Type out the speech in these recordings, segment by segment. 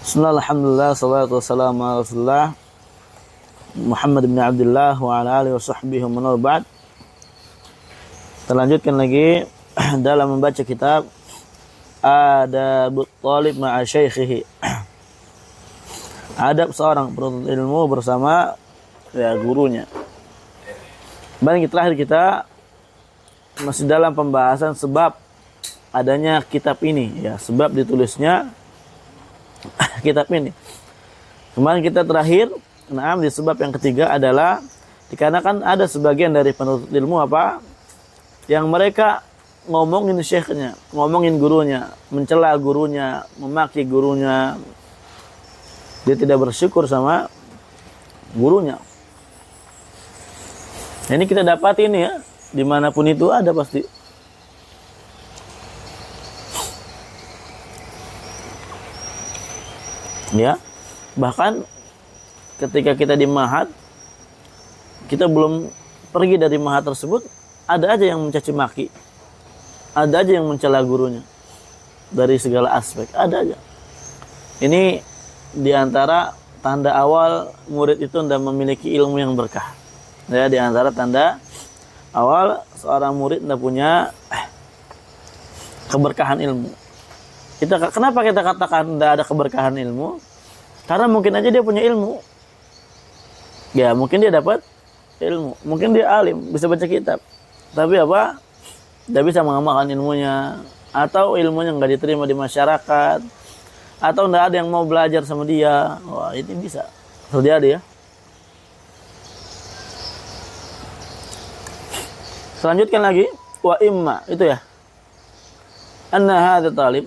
Bismillah, alhamdulillah, salatu wassalamu ala rasulullah Muhammad bin Abdullah wa ala alihi wa sahbihi wa man ba'd. Kita lanjutkan lagi dalam membaca kitab Adabut Talib ma'a Syaikhihi. Adab seorang penuntut ilmu bersama gurunya. Baik, terakhir kita masih dalam pembahasan sebab adanya kitab ini, sebab ditulisnya kitab ini. Kemarin kita terakhir, di sebab yang ketiga adalah dikarenakan ada sebagian dari penuntut ilmu yang mereka ngomongin syekhnya, ngomongin gurunya, mencela gurunya, memaki gurunya. Dia tidak bersyukur sama gurunya. Ini kita dapat ini dimanapun itu ada pasti. Bahkan ketika kita di mahat, kita belum pergi dari mahat tersebut, ada aja yang mencaci maki, ada aja yang mencela gurunya dari segala aspek, ada aja. Ini diantara tanda awal murid itu tidak memiliki ilmu yang berkah. Diantara tanda awal seorang murid tidak punya keberkahan ilmu. Kenapa kita katakan tidak ada keberkahan ilmu? Karena mungkin aja dia punya ilmu. Mungkin dia dapat ilmu. Mungkin dia alim, bisa baca kitab. Tapi tidak bisa mengamalkan ilmunya. Atau ilmunya nggak diterima di masyarakat. Atau tidak ada yang mau belajar sama dia. Wah, ini bisa terjadi Selanjutkan lagi. Wa imma, itu anna hadha talib.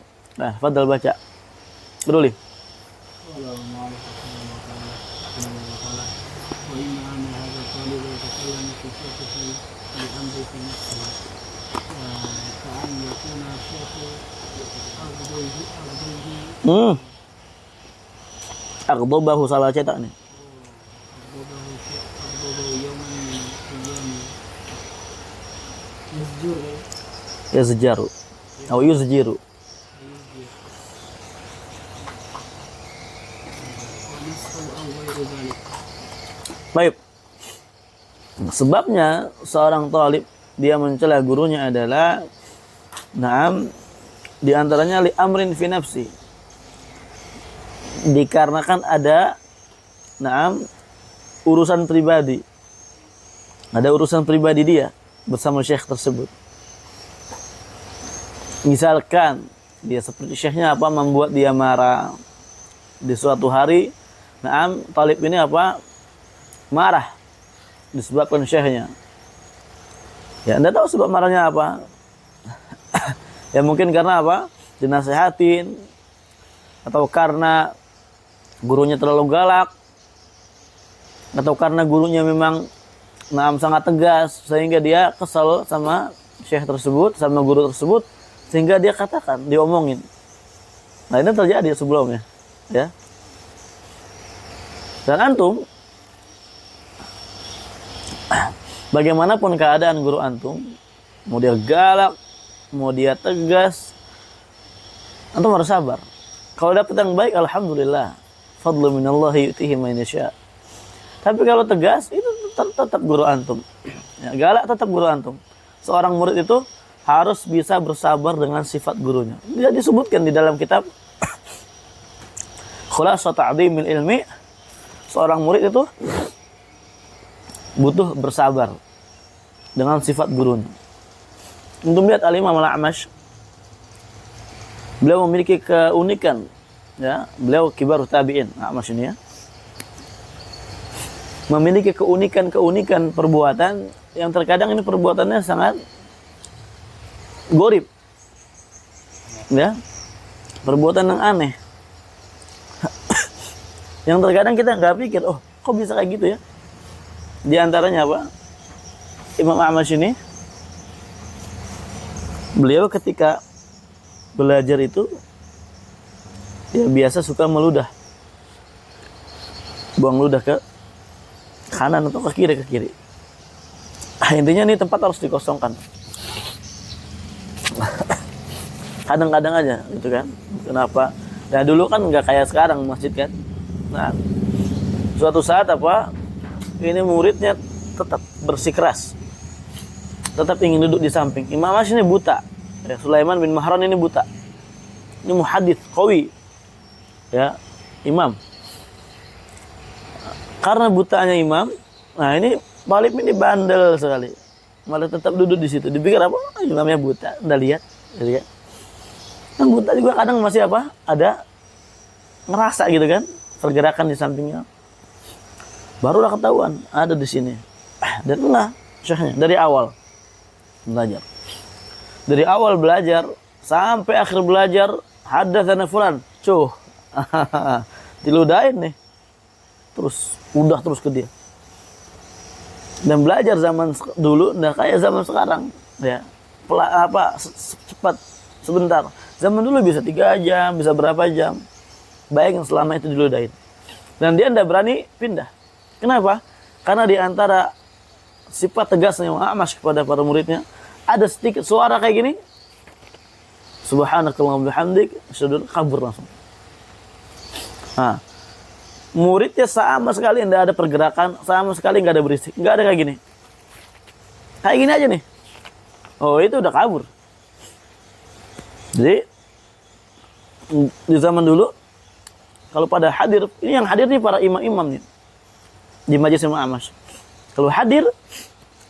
Fadal baca. Beruli. Aghdabahu salah cetak nih. Yazjaru atau yuzjiru. Baik. Sebabnya seorang talib dia mencela gurunya adalah di antaranya li amrin fi nafsi. Dikarenakan ada urusan pribadi. Ada urusan pribadi dia bersama syekh tersebut. Misalkan dia seperti syekhnya membuat dia marah. Di suatu hari talib ini marah disebabkan syekhnya. Anda tahu sebab marahnya apa? Mungkin karena dinasehatin, atau karena gurunya terlalu galak, atau karena gurunya memang sangat tegas sehingga dia kesal sama syekh tersebut, sama guru tersebut, sehingga dia katakan, diomongin. Ini terjadi sebelumnya, Dan antum, bagaimanapun keadaan guru antum, mau dia galak, mau dia tegas, antum harus sabar. Kalau dapat yang baik, alhamdulillah, fadlu minallahi yu'tihi man yasha. Tapi kalau tegas, itu tetap guru antum. Galak tetap guru antum. Seorang murid itu harus bisa bersabar dengan sifat gurunya. Dia disebutkan di dalam kitab Khulasat Ta'dhimil Ilmi, seorang murid itu butuh bersabar dengan sifat gurunya. Untuk melihat Al-Imam Al-A'mash, beliau memiliki keunikan, beliau kibarut tabi'in, A'mash ini memiliki keunikan perbuatan yang terkadang ini perbuatannya sangat gorib, perbuatan yang aneh, yang terkadang kita nggak pikir, kok bisa kayak gitu Di antaranya Imam A'mash ini, beliau ketika belajar itu biasa suka meludah, buang ludah ke kanan atau ke kiri. Intinya nih tempat harus dikosongkan. Kadang-kadang aja gitu kan. Kenapa? Nah dulu kan nggak kayak sekarang masjid kan. Nah suatu saat apa ini muridnya tetap bersikeras, tetap ingin duduk di samping. Imam Ahmad ini buta, ya, Sulaiman bin Mahran ini buta, ini muhadits qawi, ya imam. Karena butanya imam, nah ini Talib ini bandel sekali, malah tetap duduk di situ. Dipikir apa? Imamnya buta, udah lihat, gitu kan? Yang buta juga kadang masih apa? Ada ngerasa gitu kan, pergerakan di sampingnya. Barulah ketahuan ada di sini. Dan enggak, syekhnya dari awal belajar. Dari awal belajar sampai akhir belajar, hadatsana fulan. Cuh. Diludahin nih. Terus udah terus ke dia. Dan belajar zaman dulu enggak kayak zaman sekarang, ya. Cepat sebentar. Zaman dulu bisa 3 jam, bisa berapa jam. Bayangin selama itu diludahin. Dan dia enggak berani pindah. Kenapa? Karena di antara sifat tegasnya A'mash kepada para muridnya, ada sedikit suara kayak gini. Subhanakallahumma bihamdik, asyhadu kabur langsung. Nah, muridnya sama sekali tidak ada pergerakan, sama sekali nggak ada berisik, nggak ada kayak gini. Kayak gini aja nih. Oh, itu udah kabur. Jadi di zaman dulu kalau pada hadir, ini yang hadir nih para imam-imam nih di majelis Imam Ahmad. Kalau hadir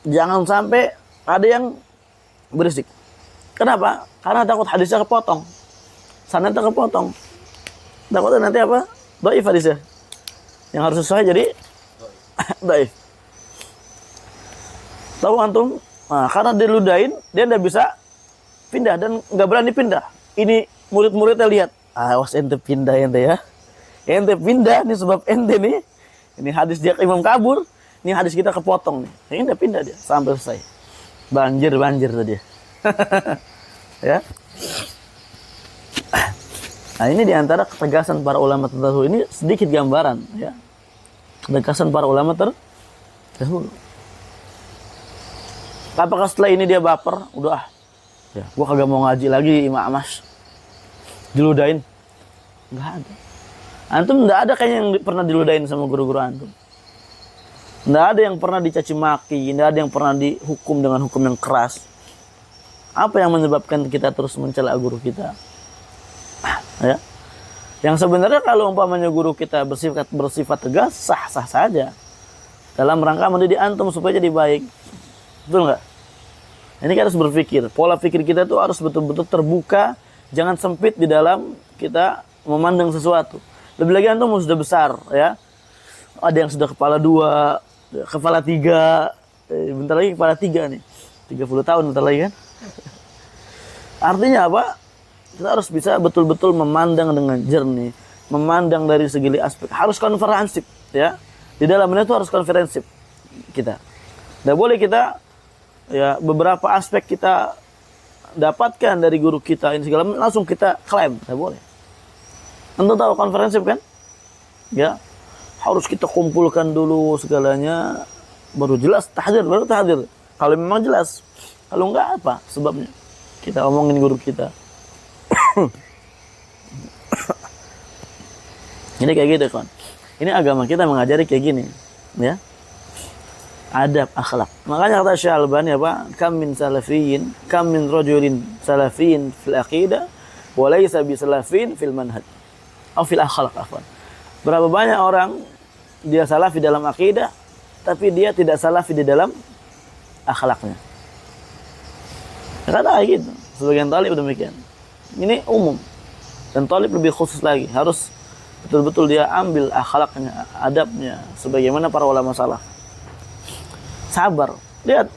jangan sampai ada yang berisik. Kenapa? Karena takut hadisnya kepotong. Sanadnya kepotong. Takutnya nanti apa? Dhaif hadisnya. Yang harus sesuai jadi dhaif. Tahu antum? Nah, karena diludahin, dia enggak bisa pindah dan enggak berani pindah. Ini murid-muridnya lihat. Awas ente pindah ente ya. Ente pindah nih sebab ente nih. Ini hadis dia imam kabur, ini hadis kita kepotong nih. Ini udah pindah dia sampai selesai. Banjir tadi. Ya. Nah, ini diantara ketegasan para ulama terdahulu. Ini sedikit gambaran, ya. Ketegasan para ulama terdahulu. Apakah setelah ini dia baper? Udah, ya, gua kagak mau ngaji lagi Imam Ahmad. Diludain. Enggak ada. Antum enggak ada kayaknya yang pernah diludahin sama guru-guru antum. Enggak ada yang pernah dicaci maki, enggak ada yang pernah dihukum dengan hukum yang keras. Apa yang menyebabkan kita terus mencela guru kita? Ya. Yang sebenarnya kalau umpamanya guru kita bersifat tegas, sah-sah saja. Dalam rangka mendidik antum supaya jadi baik. Betul enggak? Ini kita harus berpikir, pola pikir kita itu harus betul-betul terbuka, jangan sempit di dalam kita memandang sesuatu. Lebih lagi antum sudah besar, ya. Ada yang sudah kepala 2, kepala 3, bentar lagi kepala 3 nih. 30 tahun bentar lagi kan. Artinya apa? Kita harus bisa betul-betul memandang dengan jernih, memandang dari segala aspek. Harus konferensif, ya. Di dalamnya itu harus konferensif kita. Tidak boleh kita, ya, beberapa aspek kita dapatkan dari guru kita ini segala langsung kita klaim, tidak boleh. Anda tahu konferensif kan? Ya, harus kita kumpulkan dulu segalanya, baru jelas tahdir, baru tahdir. Kalau memang jelas, kalau enggak apa sebabnya? Kita omongin guru kita. Ini kayak gitu kan? Ini agama kita mengajari kayak gini, ya. Adab, akhlak. Makanya kata Syekh Albani apa? Kam min salafiyin, kam min rajulin salafiyin fil aqidah, wa laysa bi salafiyin fil manhaj. Fil akhlak, afwan. Berapa banyak orang dia salafi dalam akidah, tapi dia tidak salafi di dalam akhlaknya. Kata gitu. Sebagian talib demikian. Ini umum. Dan talib lebih khusus lagi. Harus betul-betul dia ambil akhlaknya, adabnya, sebagaimana para ulama salaf. Sabar. Lihat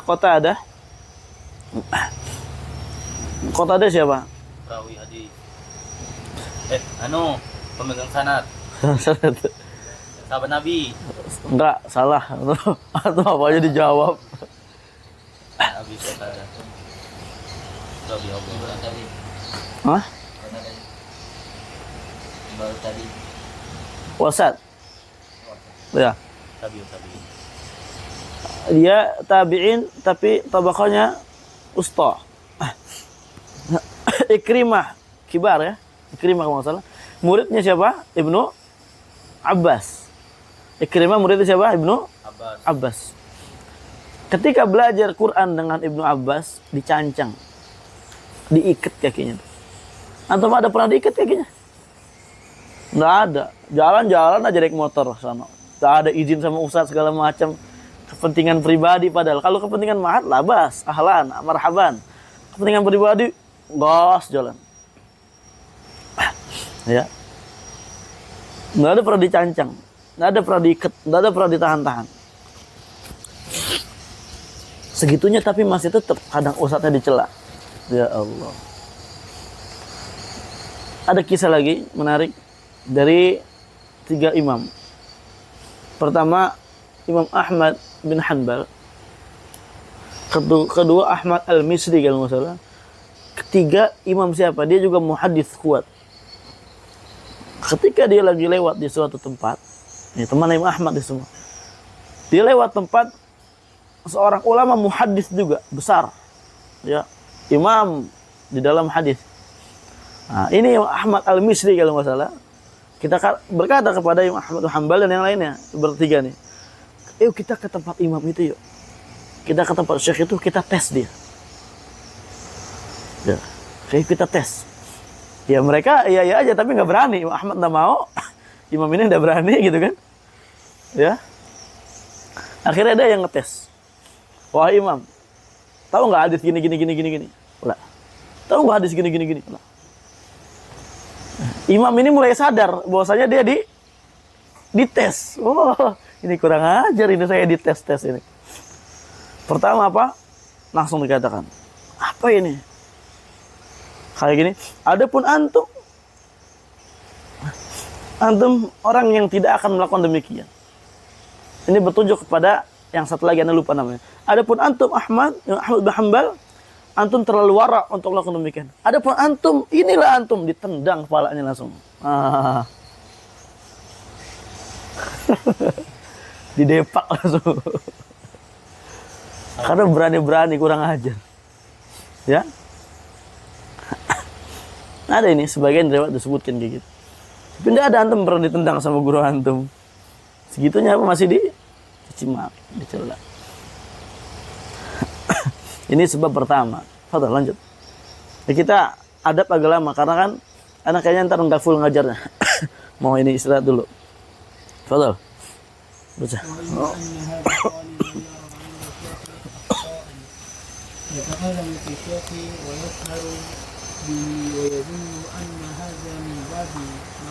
Qatadah. Qatadah siapa? Perawi hadis. Pemegang sanad. Sahabat Nabi. Enggak, salah. Atau apa aja dijawab. Nabi Qatadah. Rabi Allah tadi. Hah? Baru tadi. Wasat. Ya. Tabi. Dia tabi'in tapi tabaqahnya usta. Ikrimah kibar ya. Ikrimah kalau nggak salah. Muridnya siapa? Ibnu Abbas. Ikrimah muridnya siapa? Ibnu Abbas. Abbas. Ketika belajar Quran dengan Ibnu Abbas, dicancang, diikat kakinya. Antum ada pernah diikat kakinya? Nggak ada. Jalan-jalan aja naik motor sana. Nggak ada izin sama ustaz segala macam. Kepentingan pribadi padahal. Kalau kepentingan mahat, labas, ahlan, marhaban. Kepentingan pribadi, gas jalan. Ya. Nggak ada pernah dicancang. Nggak ada pernah diikat. Nggak ada pernah ditahan-tahan. Segitunya tapi masih tetap kadang ustaznya dicela. Ya Allah. Ada kisah lagi menarik dari 3 imam. Pertama Imam Ahmad bin Hanbal. Kedua Ahmad Al-Misri kalau nggak salah. Ketiga imam siapa? Dia juga muhadits kuat. Ketika dia lagi lewat di suatu tempat, ini teman Imam Ahmad di semua. Dia lewat tempat seorang ulama muhadits juga besar, ya, imam di dalam hadis. Nah, ini Imam Ahmad Al-Misri kalau nggak salah. Kita berkata kepada Imam Ahmad bin Hanbal dan yang lainnya bertiga nih, yuk kita ke tempat imam itu yuk. Kita ke tempat syekh itu, kita tes dia. Ya, kayak kita tes. Ya mereka iya aja tapi nggak berani. Imam Ahmad nggak mau, imam ini nggak berani gitu kan? Ya. Akhirnya ada yang ngetes. Wah imam, tahu nggak hadis gini? Lah. Tahu nggak hadis gini? Lah. Imam ini mulai sadar bahwasanya dia dites. Oh, ini kurang ajar ini saya dites ini. Pertama apa? Langsung dikatakan, apa ini? Kayak gini. Adapun antum orang yang tidak akan melakukan demikian. Ini bertunjuk kepada yang satu lagi, Anda lupa namanya. Adapun antum Ahmad bin Hanbal, antum terlalu wara untuk melakukan demikian. Adapun antum, inilah antum, ditendang kepalanya langsung. Didepak langsung. Karena berani-berani kurang ajar. Ya. Ada ini sebagian riwayat disebutkan kayak gitu. Tapi tidak ada antum pernah ditendang sama guru antum. Segitunya apa masih dicimak, dicela. Ini sebab pertama. Fadal lanjut. Ya, kita adab agak lama karena kan anak kayaknya ntar nggak full ngajarnya. Mau ini istirahat dulu. Fadal. Baca. يتكلم في شيخه ويسهر به ويظن أن هذا من باب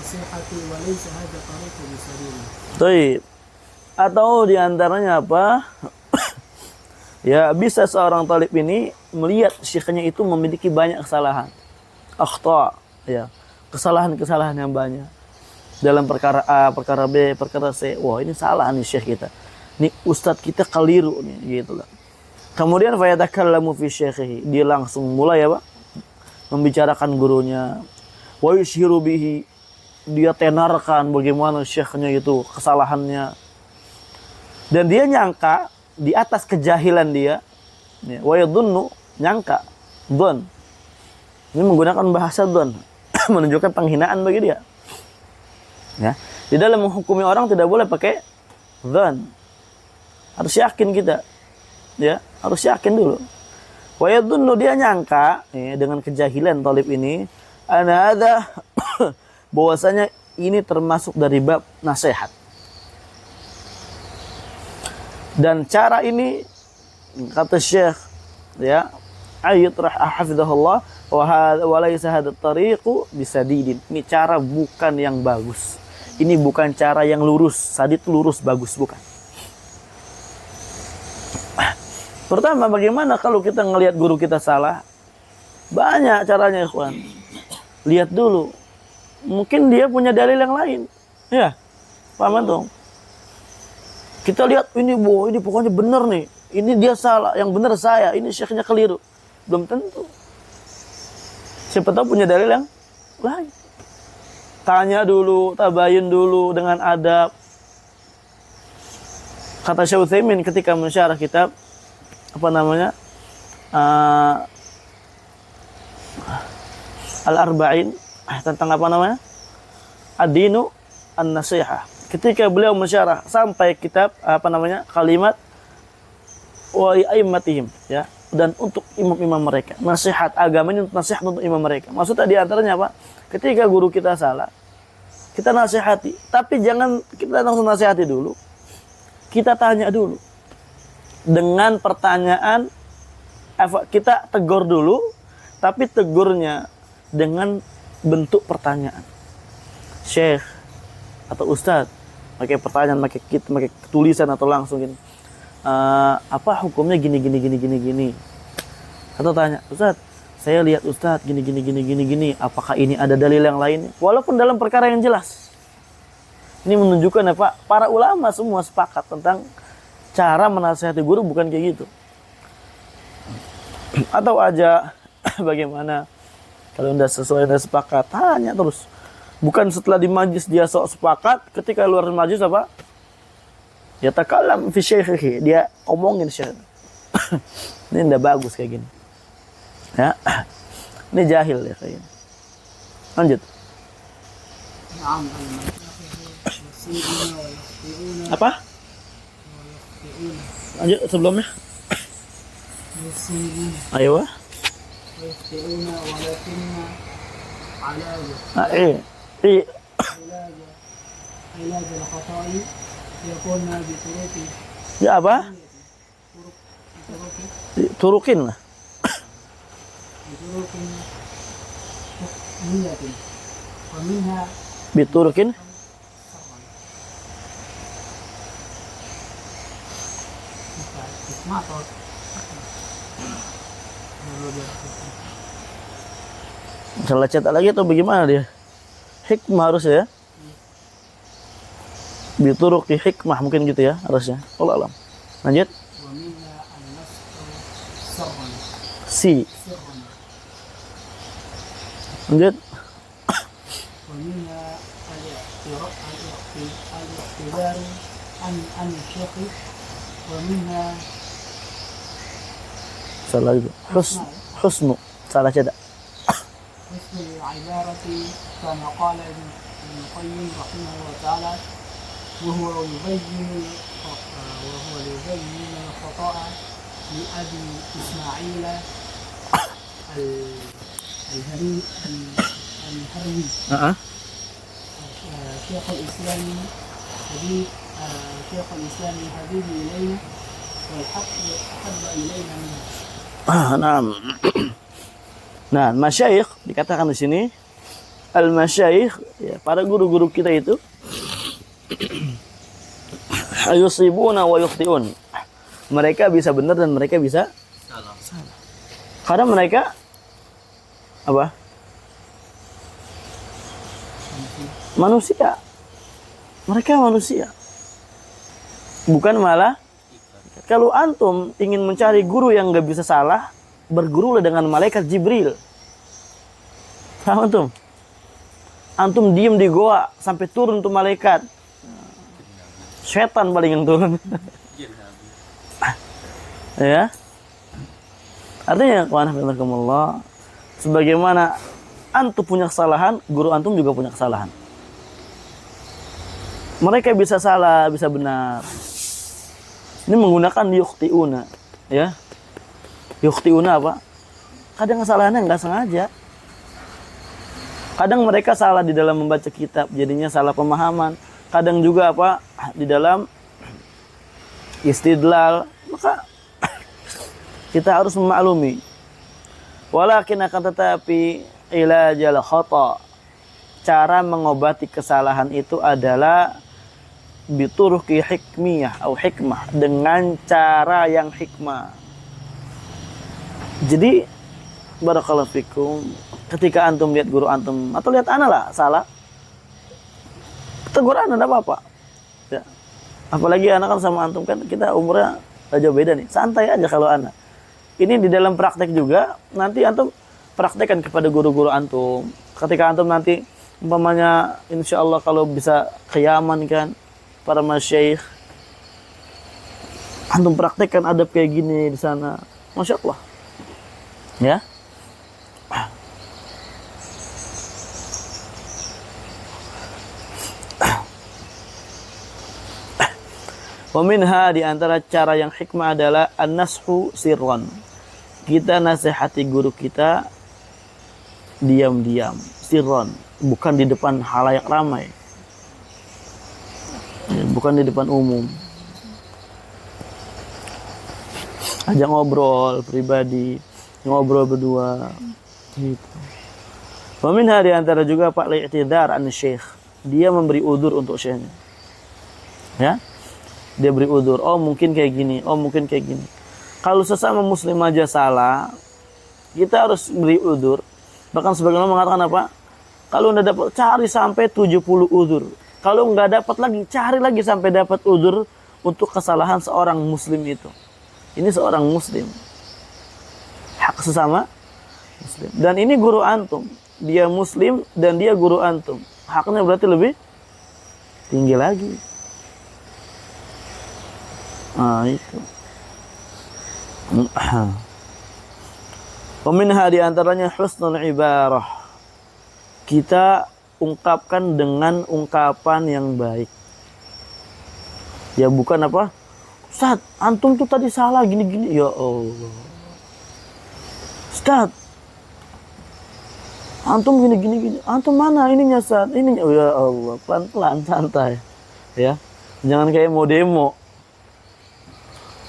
نصيحته وليس هذا طريق بسبيله. Baik. Atau diantaranya apa? Ya bisa seorang talib ini melihat syekhnya itu memiliki banyak kesalahan, akhta, ya, kesalahan-kesalahan yang banyak dalam perkara A, perkara B, perkara C. Wah ini salah nih syekh kita, nih ustadz kita keliru nih, gitu lah. Kemudian fayatakallamu fi syekhihi, dia langsung mulai apa? Membicarakan gurunya. Wa yushiru bihi, dia tenarkan bagaimana syekhnya itu kesalahannya. Dan dia nyangka di atas kejahilan dia, ya, wa yadhunnu, nyangka, dhon. Ini menggunakan bahasa dhon, menunjukkan penghinaan bagi dia. Ya, di dalam menghukumi orang tidak boleh pakai dhon. Harus yakin kita. Ya, harus yakin dulu. Wa yadhunnu, dia nyangka, ya, dengan kejahilan talib ini, ana hadza bahwasanya ini termasuk dari bab nasihat. Dan cara ini kata Syekh, ya, Ayyut hafizahullah, wa laysa hadha tariqu bisadidin. Ini cara bukan yang bagus. Ini bukan cara yang lurus. Sadid lurus bagus, bukan. Pertama, bagaimana kalau kita ngelihat guru kita salah? Banyak caranya, ikhwan. Lihat dulu. Mungkin dia punya dalil yang lain. Ya, paham dong. Kita lihat ini, ini pokoknya benar nih. Ini dia salah, yang benar saya. Ini syekhnya keliru. Belum tentu. Siapa tahu punya dalil yang lain. Tanya dulu, tabayun dulu dengan adab. Kata Syekh Utsaimin ketika mensyarah kitab apa namanya? Al-Arba'in tentang apa namanya? Ad-dinu an-nasihah. Ketika beliau mensyarah sampai kitab apa namanya? Kalimat wa aimmatihim, ya. Dan untuk imam-imam mereka, nasihat agama ini nasihat untuk imam mereka. Maksudnya di antaranya apa? Ketika guru kita salah, kita nasihati, tapi jangan kita langsung nasihati dulu. Kita tanya dulu. Dengan pertanyaan, kita tegur dulu, tapi tegurnya dengan bentuk pertanyaan. Syekh atau Ustadz, pakai pertanyaan, pakai tulisan atau langsung gini. Apa hukumnya gini. Atau tanya, Ustadz, saya lihat Ustadz gini. Apakah ini ada dalil yang lain? Walaupun dalam perkara yang jelas. Ini menunjukkan apa? Para ulama semua sepakat tentang cara menasihati guru bukan kayak gitu. Atau aja bagaimana kalau tidak sesuai dengan sepakat, tanya terus. Bukan setelah di majlis dia sok sepakat, ketika luar majlis apa? Ya takalam fi syekhihi, dia omongin syekh. Ini tidak bagus kayak gini. Ya. Ini jahil ya kayak gini. Lanjut. Apa? Lanjut sebelumnya. Ayo. علاج الخطأ يكون بطرق Ya apa? Turukin lah. بطرق حكمية ومنها Biturukin. اسمع صوت Salah cetak lagi atau bagaimana dia? Hikmah harus ya. Bituruki hikmah mungkin gitu ya harusnya. Allah alam. Lanjut. ومنها النصح سرا Si. سرا Lanjut. ومنها الاعتذار عن الشيخ ومنها Salah itu. Husnu. Salah cetak. حسن العبارة كما قال ابن القيم رحمه الله تعالى وهو يبين الخطأ لأبي إسماعيل الهروي شيخ الإسلام حبيب إلينا والحق أحب إلينا منه. Nah, masyayikh dikatakan di sini al-masyayikh ya, para guru-guru kita itu ayusibuna wa yukhtiun. Mereka bisa benar dan mereka bisa salah. Karena mereka apa? Manusia. Mereka manusia. Bukan malah kalau antum ingin mencari guru yang enggak bisa salah, bergurulah dengan malaikat Jibril. Paham antum? Antum diem di goa sampai turun tuh malaikat. Setan paling yang turun. Ya. Artinya, wa'anakumullah, sebagaimana antum punya kesalahan, guru antum juga punya kesalahan. Mereka bisa salah, bisa benar. Ini menggunakan yukhtiuna, ya. Yukhtiuna apa? Kadang kesalahannya nggak sengaja. Kadang mereka salah di dalam membaca kitab, jadinya salah pemahaman. Kadang juga apa? Di dalam istidlal. Maka kita harus memaklumi. Walakin akan tetapi ilajal khata. Cara mengobati kesalahan itu adalah bituruki hikmiyah atau hikmah, dengan cara yang hikmah. Jadi barakallahu fikum, ketika antum lihat guru antum atau lihat ana lah salah, tegur ana enggak apa-apa. Ya. Apalagi ana kan sama antum kan kita umurnya jauh beda nih. Santai aja kalau ana. Ini di dalam praktek juga, nanti antum praktekkan kepada guru-guru antum. Ketika antum nanti umpamanya insyaallah kalau bisa kiaman kan para masyayikh, antum praktekkan adab kayak gini di sana. Masya Allah. Ya. Wa minha, di antara cara yang hikmah adalah an-nashu sirran. Kita nasihati guru kita diam-diam, sirran, bukan di depan halayak ramai. Ya, bukan di depan umum. Ajak ngobrol pribadi, ngobrol berdua gitu. Wa minha, di antara juga Pak li'tidhar an syekh. Dia memberi udzur untuk syekhnya. Ya? Dia beri udzur, oh mungkin kayak gini, oh mungkin kayak gini. Kalau sesama muslim aja salah, kita harus beri udzur. Bahkan sebagaimana mengatakan apa? Kalau nggak dapat, cari sampai 70 udzur. Kalau nggak dapat lagi, cari lagi sampai dapat udzur untuk kesalahan seorang muslim itu. Ini seorang muslim. Hak sesama muslim. Dan ini guru antum. Dia muslim dan dia guru antum. Haknya berarti lebih tinggi lagi. Ah, itu. Peminha, di antaranya husnul ibarah. Kita ungkapkan dengan ungkapan yang baik. Ya bukan apa? Ustaz, antum tuh tadi salah gini-gini. Ya Allah. Ustaz, antum gini-gini. Antum mana ininya, Ustaz? Ininya. Oh, ya Allah, pelan-pelan, santai. Ya. Jangan kayak mau demo.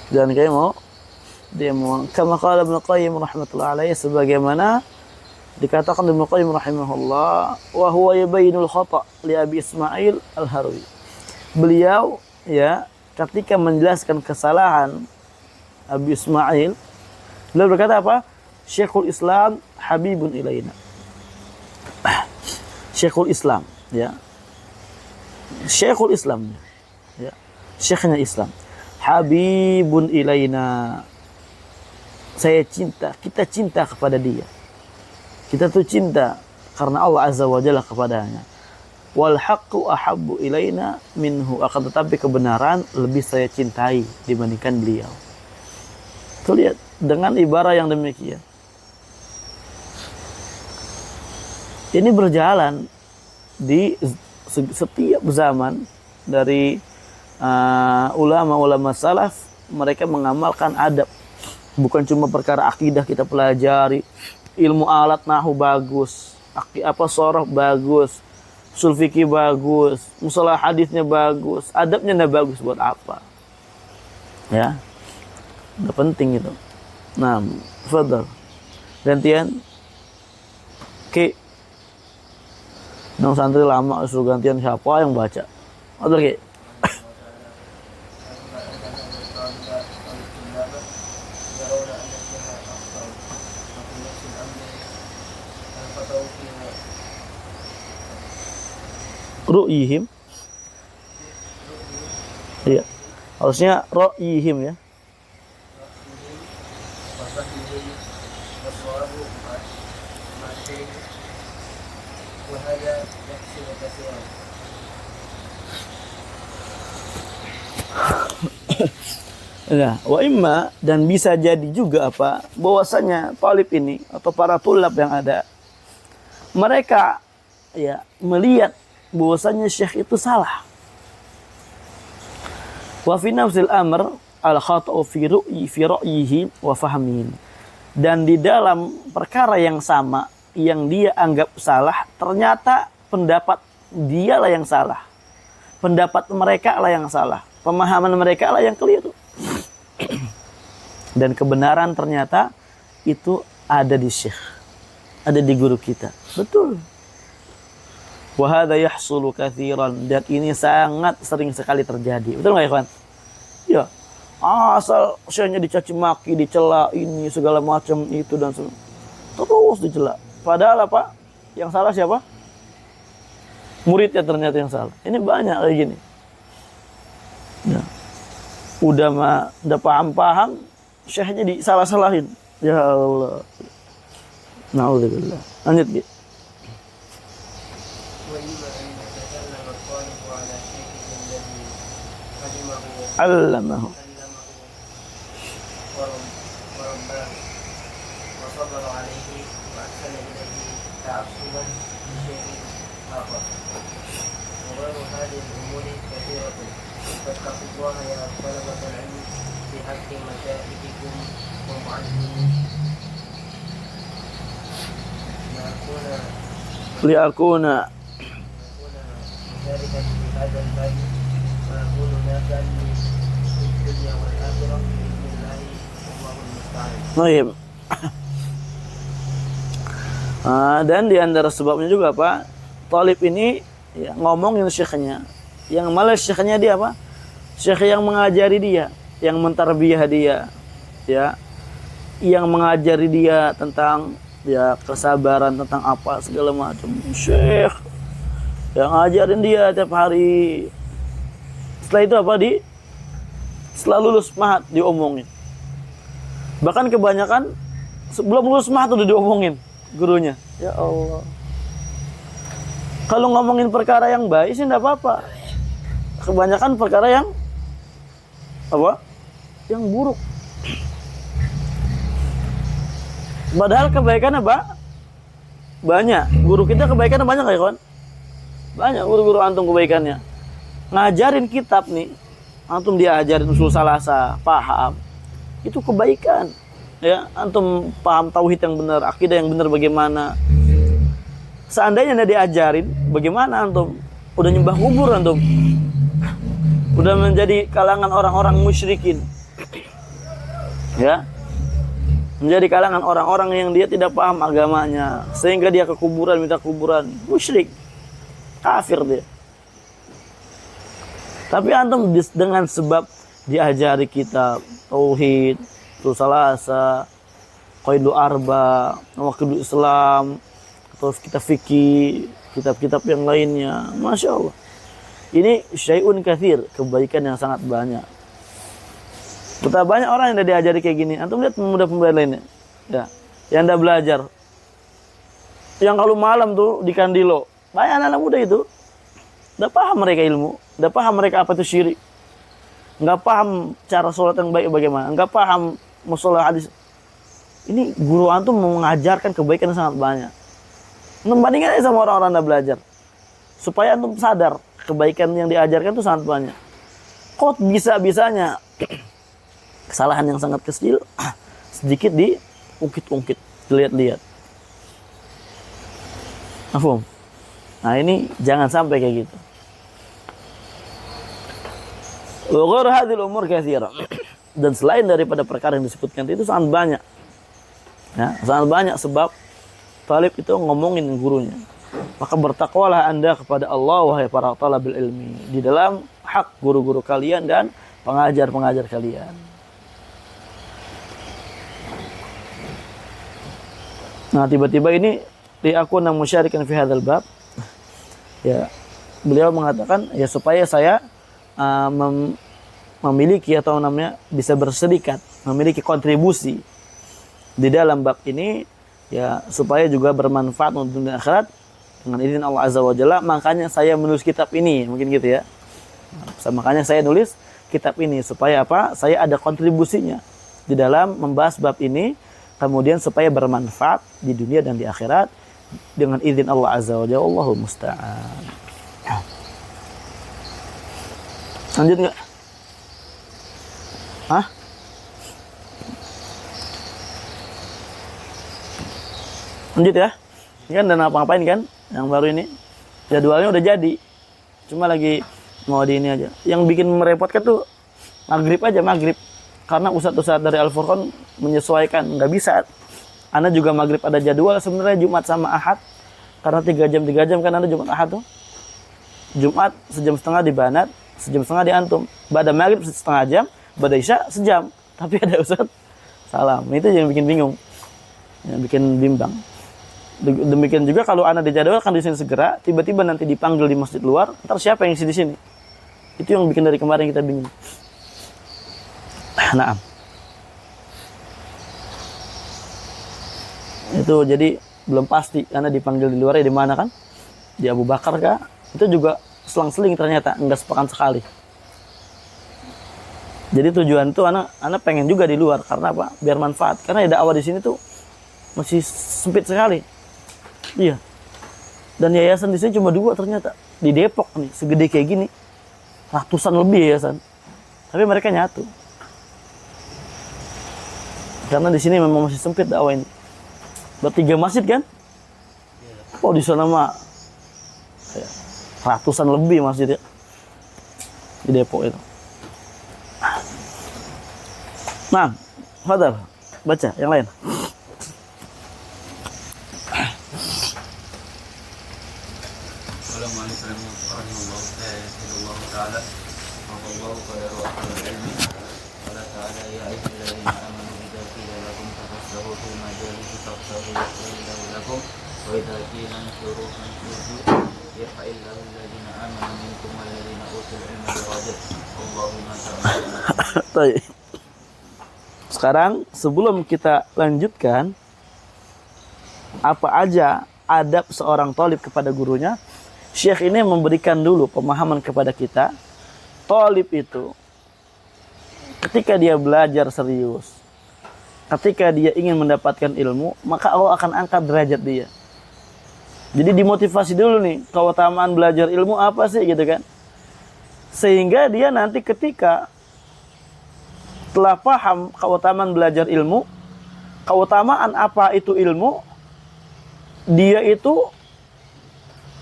Dan kayak mau demo. Kama qala Ibnu Qayyim rahmatullahi alaihi, sebagaimana dikatakan Ibnu Qayyim rahimahullah, wa huwa yubayyinul khata' li Abi Ismail Al-Harwi. Beliau ya ketika menjelaskan kesalahan Abi Ismail, beliau berkata apa? Syekhul Islam habibun ilaina. Syekhul Islam, ya. Syekhul Islam, ya. Syekhnya Islam. Habibun ilaina. Saya cinta, kita cinta kepada dia. Kita tuh cinta karena Allah Azza wa Jalla kepadanya. Wal haqqu ahabbu ilaina minhu. Akan tetapi kebenaran lebih saya cintai dibandingkan beliau. Tuh lihat, dengan ibarat yang demikian. Ini berjalan di setiap zaman dari ulama-ulama salaf. Mereka mengamalkan adab. Bukan cuma perkara akidah kita pelajari, ilmu alat nahu bagus, soroh bagus, usul fikih bagus, musalah hadisnya bagus, adabnya nggak bagus, buat apa? Ya, nggak penting itu. Nah, fadal. Gantian, Ki. Nang santri lama suruh gantian, siapa yang baca? Atau Ki? Ru'yihim. Iya. Harusnya ru'yihim ya. Nah, wa imma, dan bisa jadi juga apa? Bahwasanya talib ini atau para tulab yang ada, mereka ya melihat bahwasanya syekh itu salah. Wa fi nafsil amr al khata'u fi ra'yihi wa fahmihi. Dan di dalam perkara yang sama yang dia anggap salah, ternyata pendapat dialah yang salah. Pendapat mereka lah yang salah. Pemahaman mereka lah yang keliru. Dan kebenaran ternyata itu ada di syekh, ada di guru kita. Betul. Wa hadza yahsulu katsiran, dan ini sangat sering sekali terjadi. Betul enggak, ikhwan? Ya. Asal syekhnya dicaci maki, dicela ini segala macam itu dan terus dicela. Padahal apa? Yang salah siapa? Muridnya ternyata yang salah. Ini banyak kayak gini. Ya. Udah paham-paham, syekhnya disalah-salahin. Ya Allah. Na'udzubillah. Lanjut, Ki. Allamahu. فاتقوا الله يا طلبة العلم في حق مشايخكم ومعلمين لأكون مشاركا في هذا الباب وأكون نافعا في الدنيا والآخرة بإذن الله والله المستعان. Baik. Dan di antara sebabnya juga Pak, talib ini ya, ngomongin syekhnya. Yang malah syekhnya dia apa? Syekh yang mengajari dia, yang mentarbiyah dia, ya, yang mengajari dia tentang ya kesabaran, tentang apa segala macam. Syekh yang ngajarin dia tiap hari. Setelah itu apa setelah lulus mahat diomongin. Bahkan kebanyakan sebelum lulus mahat udah diomongin gurunya. Ya Allah. Kalau ngomongin perkara yang baik sih enggak apa-apa. Kebanyakan perkara yang apa? Yang buruk. Padahal kebaikannya banyak. Guru kita kebaikannya banyak ya kawan? Banyak guru-guru antum kebaikannya. Ngajarin kitab nih, antum diajarin usul salasa, paham. Itu kebaikan. Ya, antum paham tauhid yang benar, akidah yang benar bagaimana. Seandainya enggak diajarin, bagaimana antum? Udah nyembah kubur antum. Udah menjadi kalangan orang-orang musyrikin. Ya. Menjadi kalangan orang-orang yang dia tidak paham agamanya, sehingga dia ke kuburan minta kuburan, musyrik. Kafir dia. Tapi antum dengan sebab diajari kitab tauhid, salasa, qaidul arba, nawaqidul Islam, atau kitab fikih, kitab-kitab yang lainnya, masya Allah. Ini syai'un katsir, kebaikan yang sangat banyak. Betapa banyak orang yang udah diajari kayak gini. Antum lihat pemuda-pemuda lainnya, ya, yang udah belajar. Yang kalau malam tuh di Kandilo, banyak anak-anak muda itu, udah paham mereka ilmu, udah paham mereka apa itu syirik, nggak paham cara sholat yang baik bagaimana, nggak paham musola hadis. Ini guru antum mengajarkan kebaikan yang sangat banyak. Antum bandingkan aja sama orang-orang yang udah belajar, supaya antum sadar kebaikan yang diajarkan itu sangat banyak. Kok bisa-bisanya kesalahan yang sangat kecil sedikit diungkit-ungkit, dilihat-lihat. Mafhum? Nah ini jangan sampai kayak gitu. Wa ghairu hadhil umur katsira. Dan selain daripada perkara yang disebutkan itu sangat banyak. Ya, sangat banyak sebab talib itu ngomongin gurunya. Maka bertakwalah Anda kepada Allah wahai para talabul ilmi di dalam hak guru-guru kalian dan pengajar-pengajar kalian. Nah, tiba-tiba ini di akun yang musyarikan fi hadzal bab. Ya, beliau mengatakan ya supaya saya memiliki atau namanya bisa bersedikat, memiliki kontribusi di dalam bab ini ya supaya juga bermanfaat untuk dunia akhirat dengan izin Allah Azza wa Jalla. Makanya saya menulis kitab ini, mungkin gitu ya. Makanya saya nulis kitab ini supaya apa? Saya ada kontribusinya di dalam membahas bab ini, kemudian supaya bermanfaat di dunia dan di akhirat dengan izin Allah Azza wa Jalla. Allahul musta'an. Lanjut nggak? Hah? Lanjut ya? Ini kan dan apa-ngapain kan? Yang baru ini jadwalnya udah jadi, cuma lagi mau di ini aja. Yang bikin merepotkan tuh maghrib aja, maghrib, karena ustadz-ustadz dari Al-Furqan menyesuaikan, nggak bisa. Anda juga maghrib ada jadwal sebenarnya Jumat sama Ahad, karena 3 jam kan Anda Jumat Ahad tuh. Jumat sejam setengah di Banat, sejam setengah di Antum. Pada maghrib setengah jam, pada Isya sejam. Tapi ada ustadz salam, itu yang bikin bingung, yang bikin bimbang. Demikian juga kalau Anda dijadwalkan di sini segera, tiba-tiba nanti dipanggil di masjid luar, ntar siapa yang isi di sini? Itu yang bikin dari kemarin kita bingung. Naam. Itu jadi belum pasti Anda dipanggil di luar ya di mana kan? Di Abu Bakar kah? Itu juga selang-seling ternyata, enggak sepekan sekali. Jadi tujuan tuh anak pengen juga di luar karena apa? Biar manfaat. Karena ya dakwah di sini tuh masih sempit sekali. Iya. Dan yayasan di sini cuma 2 ternyata. Di Depok nih, segede kayak gini. ratusan lebih ya San. Tapi mereka nyatu. Karena di sini memang masih sempit dakwah ini. Bertiga masjid kan? Oh di sana mah ya, ratusan lebih masjid ya. Di Depok itu. Nah, Fadal, baca yang lain. Kalau Malik rahimahullah taala wallahu khairu al-ilmi wala ta'ala ya ayyuhallazina amanu idza qila lakum tafassahu fi majalisi fafsahu yaqulu lakum wa idza qila anshuru fanshuzu yarfa'illahu allazina amanu minkum wallazina utul ilma darajat wallahu ma ta'lamun. Baik. Sekarang sebelum kita lanjutkan apa aja adab seorang thalib kepada gurunya, Syekh ini memberikan dulu pemahaman kepada kita. Thalib itu ketika dia belajar serius, ketika dia ingin mendapatkan ilmu, maka Allah akan angkat derajat dia. Jadi dimotivasi dulu nih, keutamaan belajar ilmu apa sih gitu kan. Sehingga dia nanti ketika telah paham keutamaan belajar ilmu, keutamaan apa itu ilmu, dia itu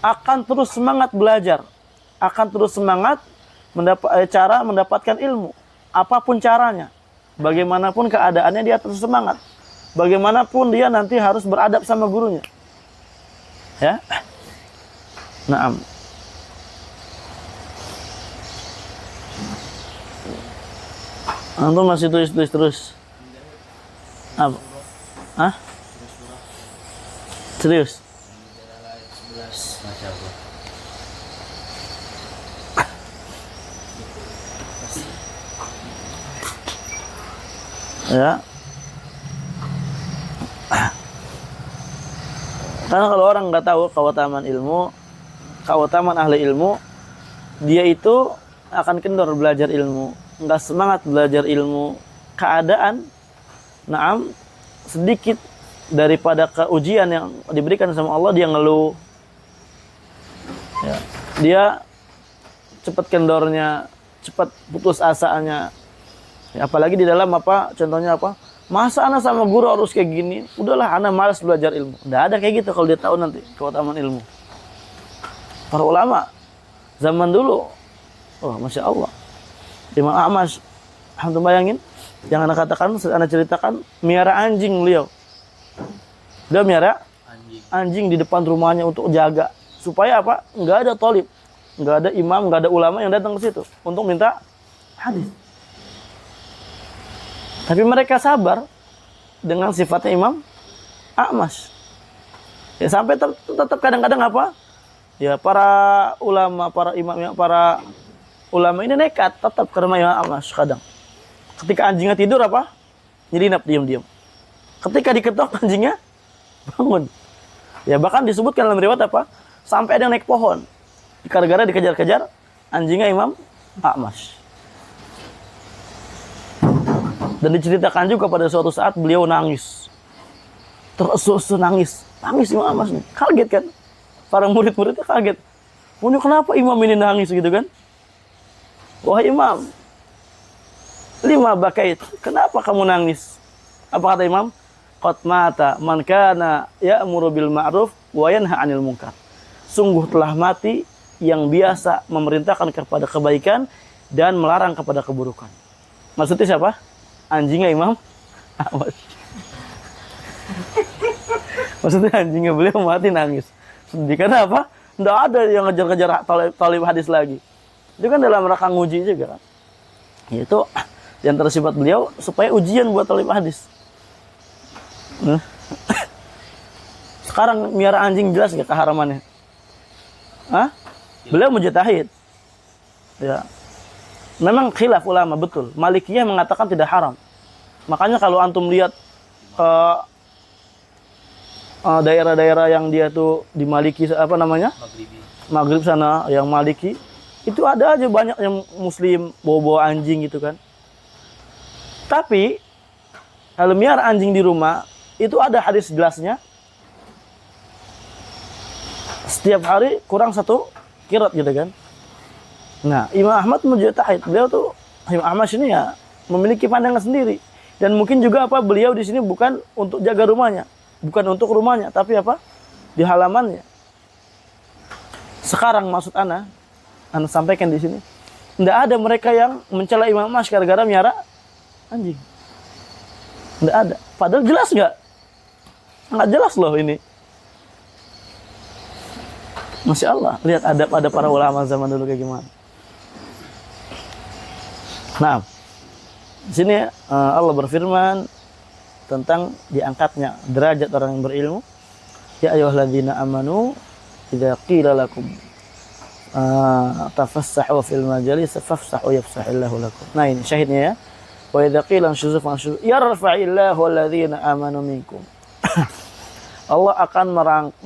akan terus semangat belajar, akan terus semangat cara mendapatkan ilmu, apapun caranya, bagaimanapun keadaannya dia terus semangat, bagaimanapun dia nanti harus beradab sama gurunya, ya. Naam. Antum masih tulis terus. Apa? Hah? Serius? Masya Allah. Ya. Karena kalau orang nggak tahu keutamaan ilmu, keutamaan ahli ilmu, dia itu akan kendor belajar ilmu, nggak semangat belajar ilmu. Keadaan, naam, sedikit daripada keujian yang diberikan sama Allah, dia ngeluh. Ya. Dia cepat kendornya, cepat putus asanya. Ya, apalagi di dalam apa? Contohnya apa? Masa anak sama guru harus kayak gini? Udahlah, anak malas belajar ilmu. Nggak ada kayak gitu kalau dia tahu nanti keutamaan ilmu. Para ulama zaman dulu, oh masya Allah, Imam A'mash, antum bayangin, yang anak katakan, anak ceritakan, miara anjing beliau. Dia miara anjing di depan rumahnya untuk jaga, supaya apa? Nggak ada thalib, nggak ada imam, nggak ada ulama yang datang ke situ untuk minta hadis. Tapi mereka sabar dengan sifatnya Imam A'mash. Ya, sampai tetap kadang-kadang apa? Ya, para ulama, para imam, para ulama ini nekat tetap ke rumah Imam A'mash kadang. Ketika anjingnya tidur apa? Nyelinap diam-diam. Ketika diketok anjingnya bangun. Ya, bahkan disebutkan dalam riwayat apa? Sampai ada yang naik pohon. Gara-gara dikejar-kejar anjingnya Imam A'mash. Dan diceritakan juga pada suatu saat beliau nangis. Terus nangis. Nangis Imam A'mash nih. Kaget kan? Para murid-muridnya kaget. Ini kenapa imam ini nangis gitu kan? Wahai imam, lima bakait. Kenapa kamu nangis? Apa kata imam? Qad mata man kana ya'muru bil ma'ruf wa yanha 'anil munkar. Sungguh telah mati yang biasa memerintahkan kepada kebaikan dan melarang kepada keburukan. Maksudnya siapa? Anjingnya Imam A'mash. Maksudnya anjingnya beliau mati nangis. Sedih karena apa? Nggak ada yang ngejar-ngejar talib hadis lagi. Itu kan dalam rangka nguji juga kan. Itu yang tersifat beliau supaya ujian buat talib hadis. Sekarang miara anjing jelas nggak keharamannya? Hah? Beliau mujtahid. Ya. Memang khilaf ulama betul. Malikiyah mengatakan tidak haram. Makanya kalau antum lihat daerah-daerah yang dia tuh di Maliki apa namanya? Maghrib sana yang Maliki, itu ada aja banyak yang muslim bawa-bawa anjing gitu kan. Tapi kalau miara anjing di rumah itu ada hadis jelasnya. Setiap hari kurang 1 qirat gitu kan. Nah, Imam Ahmad mujtahid. Beliau tuh Imam Ahmad ini ya memiliki pandangan sendiri. Dan mungkin juga apa beliau di sini bukan untuk jaga rumahnya, bukan untuk rumahnya, tapi apa? Di halamannya. Sekarang maksud ana sampaikan di sini, tidak ada mereka yang mencela Imam Ahmad gara-gara miara anjing. Tidak ada. Padahal jelas nggak? Sangat jelas loh ini. Masya Allah, lihat adab para ulama zaman dulu kayak gimana. Nah, di sini Allah berfirman tentang diangkatnya derajat orang yang berilmu. Ya ayyuhalladzina amanu idza qila lakum tafassahu fil majalis fafsahu yafsahillahu lakum. Nah, ini syahidnya ya. Wa idza qila anshuzu fanshuzu yarfa'illahu alladzina amanu minkum. Allah akan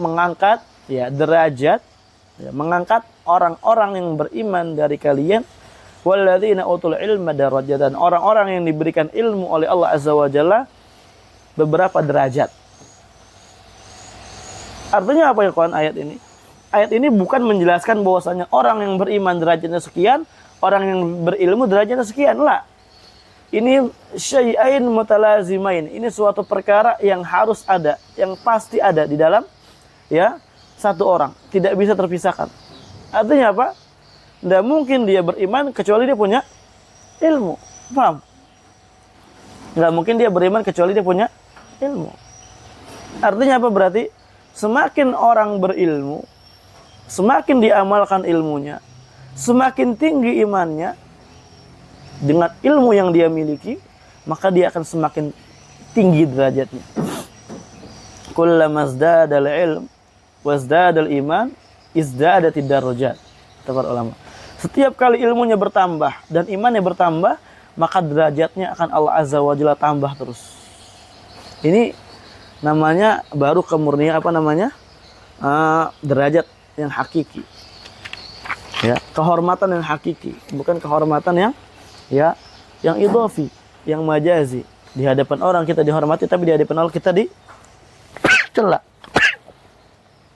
mengangkat ya derajat ya, mengangkat orang-orang yang beriman dari kalian. Walladzina utul ilma darajat, dan orang-orang yang diberikan ilmu oleh Allah Azza wa Jalla beberapa derajat. Artinya apa ya kawan ayat ini? Ayat ini bukan menjelaskan bahwasanya orang yang beriman derajatnya sekian, orang yang berilmu derajatnya sekian. Lah. Ini syai'ain mutalazimain. Ini suatu perkara yang harus ada, yang pasti ada di dalam ya satu orang, tidak bisa terpisahkan. Artinya apa? Tidak mungkin dia beriman kecuali dia punya ilmu. Paham? Tidak mungkin dia beriman kecuali dia punya ilmu. Artinya apa berarti? Semakin orang berilmu, semakin diamalkan ilmunya, semakin tinggi imannya dengan ilmu yang dia miliki, maka dia akan semakin tinggi derajatnya. Kullama zdadal ilm wazdadal iman izdadatid darajat. Kata para ulama. Setiap kali ilmunya bertambah dan imannya bertambah, maka derajatnya akan Allah Azza wa Jalla tambah terus. Ini namanya baru kemurnian apa namanya? Derajat yang hakiki. Ya, kehormatan yang hakiki, bukan kehormatan yang idhafi, yang majazi. Di hadapan orang kita dihormati, tapi di hadapan Allah kita dicela.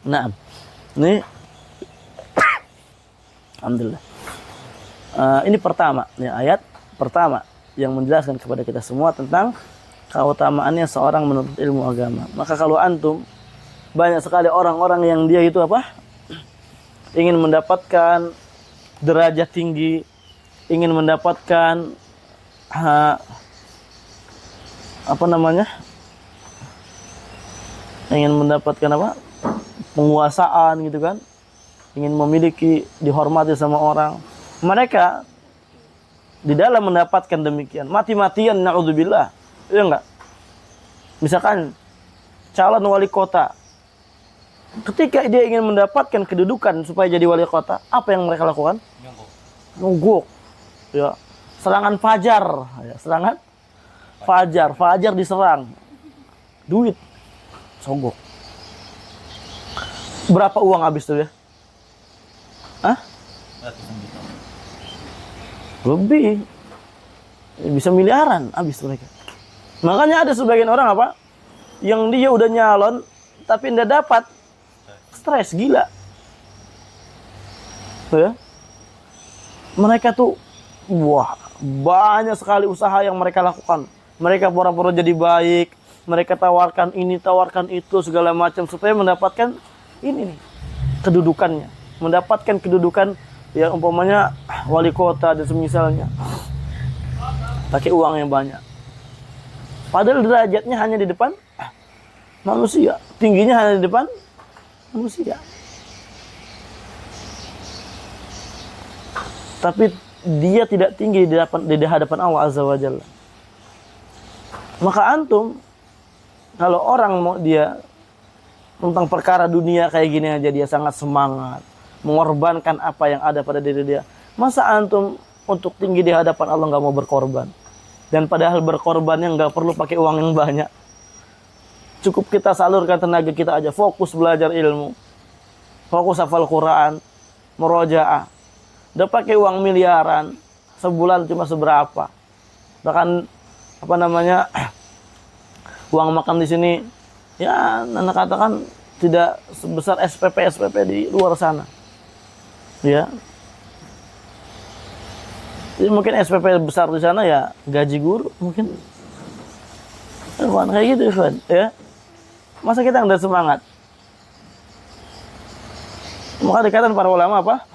Nah, ini alhamdulillah. Ini pertama, ya, ayat pertama yang menjelaskan kepada kita semua tentang keutamaannya seorang menuntut ilmu agama. Maka kalau antum banyak sekali orang-orang yang dia itu apa? Ingin mendapatkan derajat tinggi, ingin mendapatkan apa namanya? Ingin mendapatkan apa? Penguasaan gitu kan? Ingin memiliki, dihormati sama orang. Mereka di dalam mendapatkan demikian, mati-matian na'udzubillah. Iya enggak? Misalkan calon wali kota, ketika dia ingin mendapatkan kedudukan supaya jadi wali kota, apa yang mereka lakukan? Nungguk. Ya. Serangan fajar, ya, serangan fajar diserang. Duit sogok. Berapa uang habis tuh ya? Hah? Lebih. Bisa miliaran habis mereka. Makanya ada sebagian orang apa? Yang dia udah nyalon tapi tidak dapat. Stres gila. Ya. Mereka tuh wah, banyak sekali usaha yang mereka lakukan. Mereka pura-pura jadi baik, mereka tawarkan ini, tawarkan itu segala macam supaya mendapatkan ini nih, kedudukannya. Mendapatkan kedudukan ya umpamanya wali kota dan semisalnya. Pakai uang yang banyak. Padahal derajatnya hanya di depan manusia, tingginya hanya di depan manusia. Tapi dia tidak tinggi di hadapan Allah Azza wa Jalla. Maka antum kalau orang mau dia tentang perkara dunia kayak gini aja dia sangat semangat, mengorbankan apa yang ada pada diri dia. Masa antum untuk tinggi di hadapan Allah nggak mau berkorban? Dan padahal berkorbannya nggak perlu pakai uang yang banyak. Cukup kita salurkan tenaga kita aja, fokus belajar ilmu, fokus hafal Quran, murojaah. Udah pakai uang miliaran, sebulan cuma seberapa. Bahkan apa namanya uang makan di sini ya anak katakan tidak sebesar SPP di luar sana. Ya. Jadi mungkin SPP besar di sana ya gaji guru mungkin. Ikhwan, kayak gitu ikhwan, ya. Masa kita nggak semangat? Maka dikatakan para ulama apa?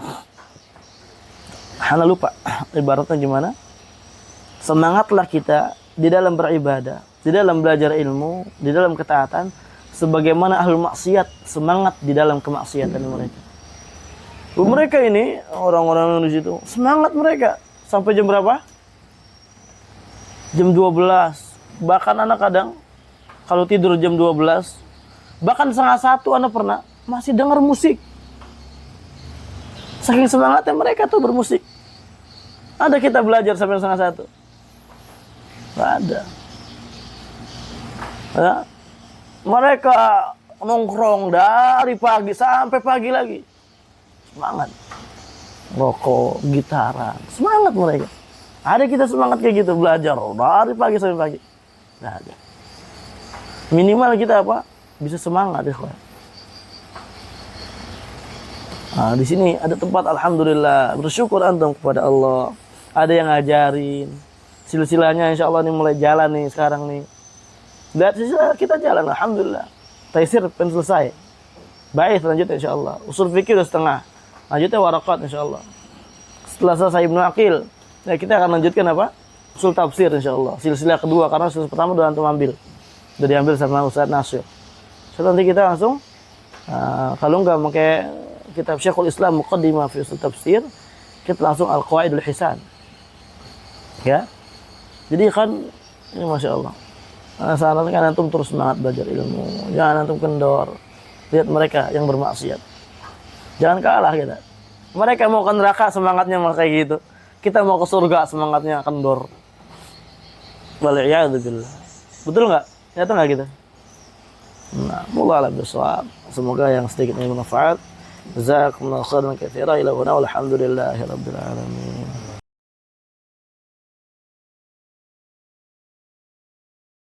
Hana lupa ibaratnya gimana? Semangatlah kita di dalam beribadah, di dalam belajar ilmu, di dalam ketaatan, sebagaimana ahlul maksiat semangat di dalam kemaksiatan mereka. Mereka ini orang-orang di situ semangat mereka sampai jam berapa? Jam 12. Bahkan anak kadang kalau tidur jam 12, bahkan setengah 1 anak pernah masih dengar musik. Saking semangatnya mereka tuh bermusik. Ada kita belajar sampai setengah 1? Nggak ada. Ya. Mereka nongkrong dari pagi sampai pagi lagi. Semangat. Rokok, gitaran, semangat mereka. Ada kita semangat kayak gitu belajar dari pagi sampai pagi. Nggak ada. Minimal kita apa? Bisa semangat ya. Nah, di sini ada tempat alhamdulillah bersyukur antum kepada Allah. Ada yang ngajarin. Silsilahnya insya Allah ini mulai jalan nih sekarang nih. Lihat silsilah kita jalan alhamdulillah. Taisir pen selesai. Baik lanjut insya Allah. Usul fikih udah setengah. Lanjutnya warakat insya Allah. Setelah selesai Ibnu Aqil, ya kita akan lanjutkan apa? Usul tafsir insya Allah. Silsilah kedua karena silsilah pertama udah antum ambil. Udah diambil sama Ustaz Nasir. Nanti kita langsung kalau enggak pakai kitab Syekhul Islam Muqaddimah fi Usul Tafsir, kita langsung Al-Qawaidul Hisan. Ya. Jadi kan ini Masya Allah. Sarankan antum terus semangat belajar ilmu. Jangan antum kendor. Lihat mereka yang bermaksiat. Jangan kalah kita. Mereka mau ke neraka semangatnya mau kayak gitu. Kita mau ke surga semangatnya kendor. Wal'iyadu billah. Betul enggak? Nyata enggak gitu? Nah, wallahu a'lam bishawab. Semoga yang sedikit ini bermanfaat. Jazakumullahu khairan katsiran ila huna walhamdulillahi rabbil alamin.